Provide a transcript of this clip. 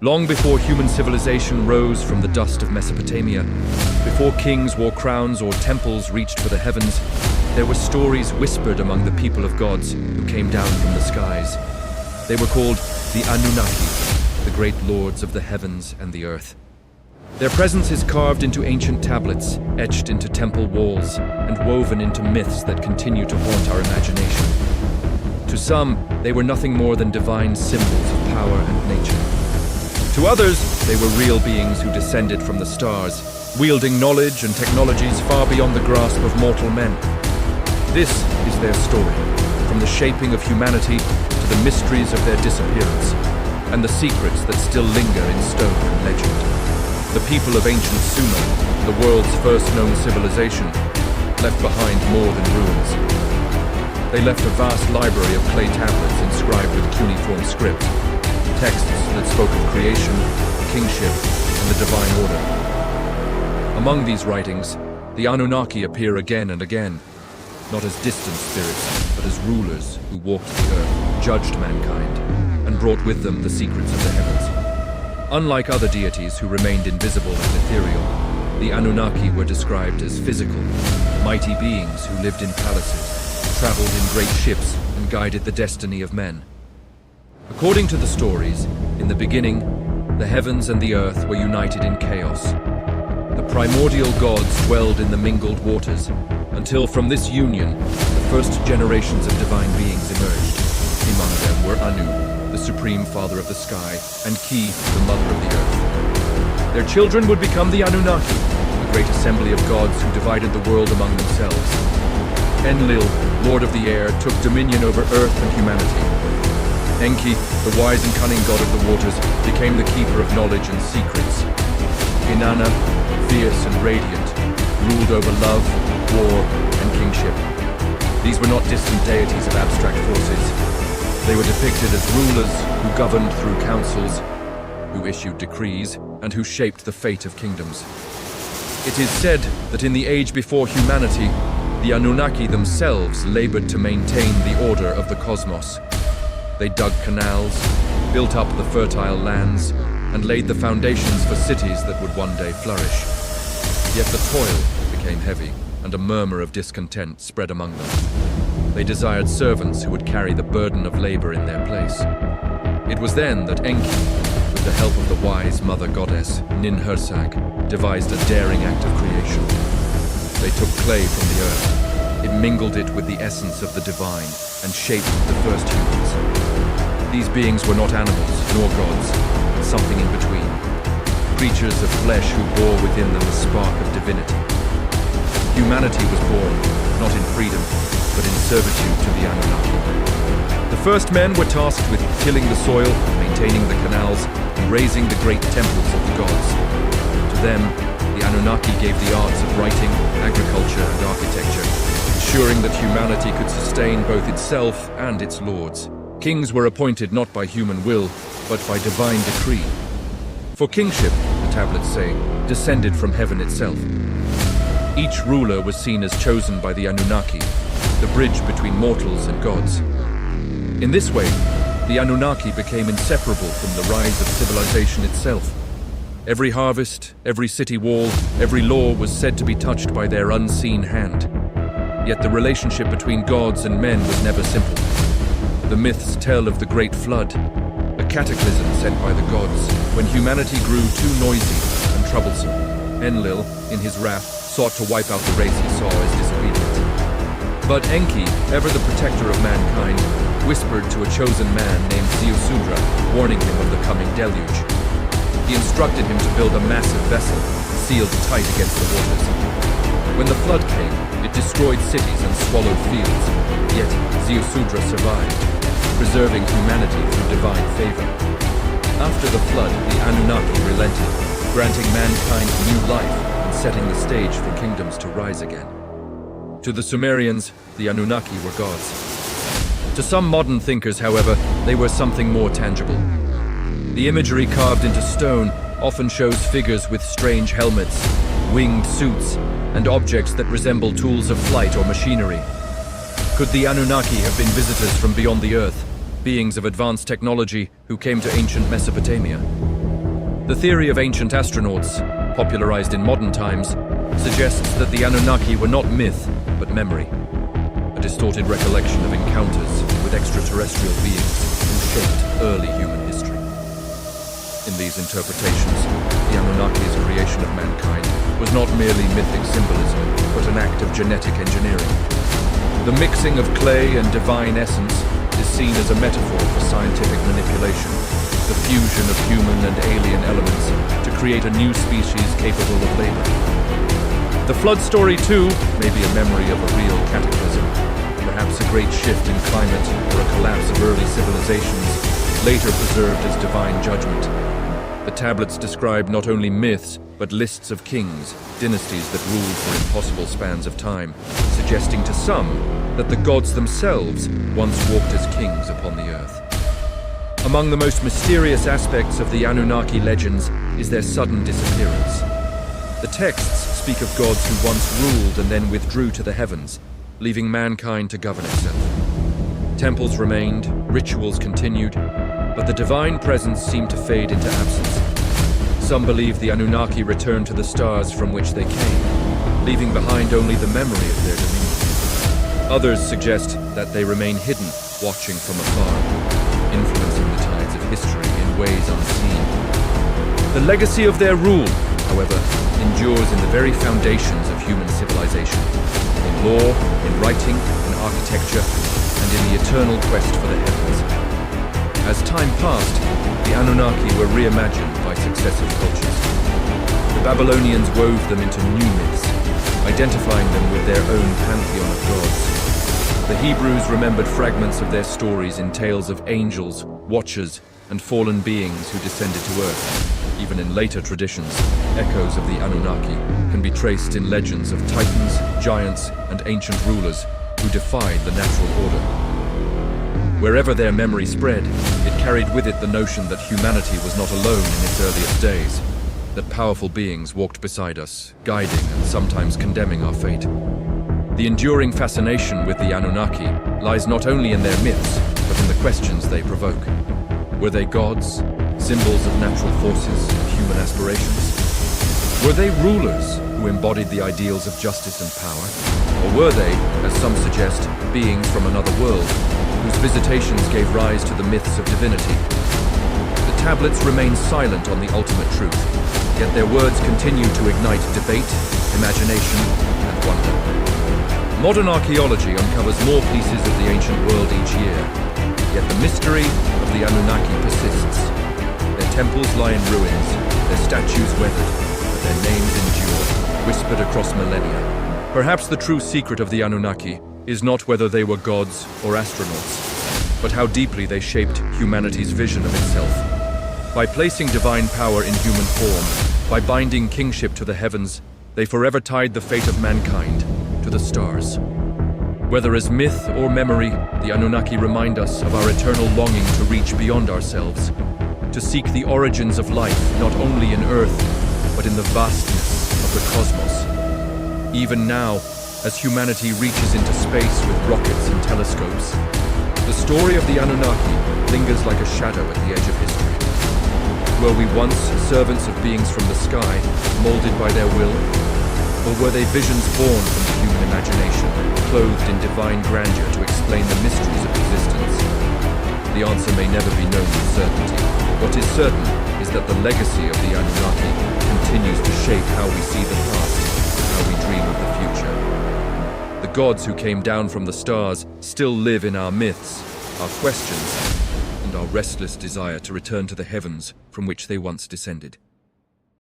Long before human civilization rose from the dust of Mesopotamia, before kings wore crowns or temples reached for the heavens, there were stories whispered among the people of gods who came down from the skies. They were called the Anunnaki, the great lords of the heavens and the earth. Their presence is carved into ancient tablets, etched into temple walls, and woven into myths that continue to haunt our imagination. To some, they were nothing more than divine symbols of power and nature. To others, they were real beings who descended from the stars, wielding knowledge and technologies far beyond the grasp of mortal men. This is their story, from the shaping of humanity to the mysteries of their disappearance, and the secrets that still linger in stone and legend. The people of ancient Sumer, the world's first known civilization, left behind more than ruins. They left a vast library of clay tablets inscribed with cuneiform script, texts that spoke of creation, kingship, and the divine order. Among these writings, the Anunnaki appear again and again, not as distant spirits, but as rulers who walked the earth, judged mankind, and brought with them the secrets of the heavens. Unlike other deities who remained invisible and ethereal, the Anunnaki were described as physical, mighty beings who lived in palaces, traveled in great ships, and guided the destiny of men. According to the stories, in the beginning, the heavens and the earth were united in chaos. The primordial gods dwelled in the mingled waters, until from this union, the first generations of divine beings emerged. Among them were Anu, the supreme father of the sky, and Ki, the mother of the earth. Their children would become the Anunnaki, a great assembly of gods who divided the world among themselves. Enlil, lord of the air, took dominion over earth and humanity. Enki, the wise and cunning god of the waters, became the keeper of knowledge and secrets. Inanna, fierce and radiant, ruled over love, war, and kingship. These were not distant deities of abstract forces. They were depicted as rulers who governed through councils, who issued decrees, and who shaped the fate of kingdoms. It is said that in the age before humanity, the Anunnaki themselves labored to maintain the order of the cosmos. They dug canals, built up the fertile lands, and laid the foundations for cities that would one day flourish. Yet the toil became heavy, and a murmur of discontent spread among them. They desired servants who would carry the burden of labor in their place. It was then that Enki, with the help of the wise mother goddess Ninhursag, devised a daring act of creation. They took clay from the earth. It mingled it with the essence of the divine and shaped the first humans. These beings were not animals nor gods, but something in between. Creatures of flesh who bore within them a spark of divinity. Humanity was born, not in freedom, but in servitude to the Anunnaki. The first men were tasked with tilling the soil, maintaining the canals, and raising the great temples of the gods. To them, the Anunnaki gave the arts of writing, agriculture, and architecture, ensuring that humanity could sustain both itself and its lords. Kings were appointed not by human will, but by divine decree. For kingship, the tablets say, descended from heaven itself. Each ruler was seen as chosen by the Anunnaki, the bridge between mortals and gods. In this way, the Anunnaki became inseparable from the rise of civilization itself. Every harvest, every city wall, every law was said to be touched by their unseen hand. Yet the relationship between gods and men was never simple. The myths tell of the Great Flood, a cataclysm sent by the gods when humanity grew too noisy and troublesome. Enlil, in his wrath, sought to wipe out the race he saw as disobedient. But Enki, ever the protector of mankind, whispered to a chosen man named Ziusudra, warning him of the coming deluge. He instructed him to build a massive vessel, sealed tight against the waters. When the flood came, it destroyed cities and swallowed fields, yet Ziusudra survived, preserving humanity through divine favor. After the flood, the Anunnaki relented, granting mankind new life and setting the stage for kingdoms to rise again. To the Sumerians, the Anunnaki were gods. To some modern thinkers, however, they were something more tangible. The imagery carved into stone often shows figures with strange helmets, winged suits, and objects that resemble tools of flight or machinery. Could the Anunnaki have been visitors from beyond the earth, beings of advanced technology who came to ancient Mesopotamia? The theory of ancient astronauts, popularized in modern times, suggests that the Anunnaki were not myth, but memory, a distorted recollection of encounters with extraterrestrial beings who shaped early human history. In these interpretations, the Anunnaki's creation of mankind was not merely mythic symbolism, but an act of genetic engineering. The mixing of clay and divine essence is seen as a metaphor for scientific manipulation, the fusion of human and alien elements to create a new species capable of labor. The flood story, too, may be a memory of a real cataclysm, perhaps a great shift in climate or a collapse of early civilizations, later preserved as divine judgment. The tablets describe not only myths, but lists of kings, dynasties that ruled for impossible spans of time, suggesting to some that the gods themselves once walked as kings upon the earth. Among the most mysterious aspects of the Anunnaki legends is their sudden disappearance. The texts speak of gods who once ruled and then withdrew to the heavens, leaving mankind to govern itself. Temples remained, rituals continued, but the divine presence seemed to fade into absence. Some believe the Anunnaki returned to the stars from which they came, leaving behind only the memory of their dominion. Others suggest that they remain hidden, watching from afar, influencing the tides of history in ways unseen. The legacy of their rule, however, endures in the very foundations of human civilization, in law, in writing, in architecture, and in the eternal quest for the heavens. As time passed, the Anunnaki were reimagined by successive cultures. The Babylonians wove them into new myths, identifying them with their own pantheon of gods. The Hebrews remembered fragments of their stories in tales of angels, watchers, and fallen beings who descended to earth. Even in later traditions, echoes of the Anunnaki can be traced in legends of titans, giants, and ancient rulers who defied the natural order. Wherever their memory spread, it carried with it the notion that humanity was not alone in its earliest days, that powerful beings walked beside us, guiding and sometimes condemning our fate. The enduring fascination with the Anunnaki lies not only in their myths, but in the questions they provoke. Were they gods, symbols of natural forces and human aspirations? Were they rulers who embodied the ideals of justice and power? Or were they, as some suggest, beings from another world, whose visitations gave rise to the myths of divinity? The tablets remain silent on the ultimate truth, yet their words continue to ignite debate, imagination, and wonder. Modern archaeology uncovers more pieces of the ancient world each year, yet the mystery of the Anunnaki persists. Their temples lie in ruins, their statues weathered, but their names endure, whispered across millennia. Perhaps the true secret of the Anunnaki is not whether they were gods or astronauts, but how deeply they shaped humanity's vision of itself. By placing divine power in human form, by binding kingship to the heavens, they forever tied the fate of mankind to the stars. Whether as myth or memory, the Anunnaki remind us of our eternal longing to reach beyond ourselves, to seek the origins of life not only in Earth, but in the vastness of the cosmos. Even now, as humanity reaches into space with rockets and telescopes, the story of the Anunnaki lingers like a shadow at the edge of history. Were we once servants of beings from the sky, molded by their will? Or were they visions born from the human imagination, clothed in divine grandeur to explain the mysteries of existence? The answer may never be known with certainty. What is certain is that the legacy of the Anunnaki continues to shape how we see the past and how we dream of the future. The gods who came down from the stars still live in our myths, our questions, and our restless desire to return to the heavens from which they once descended.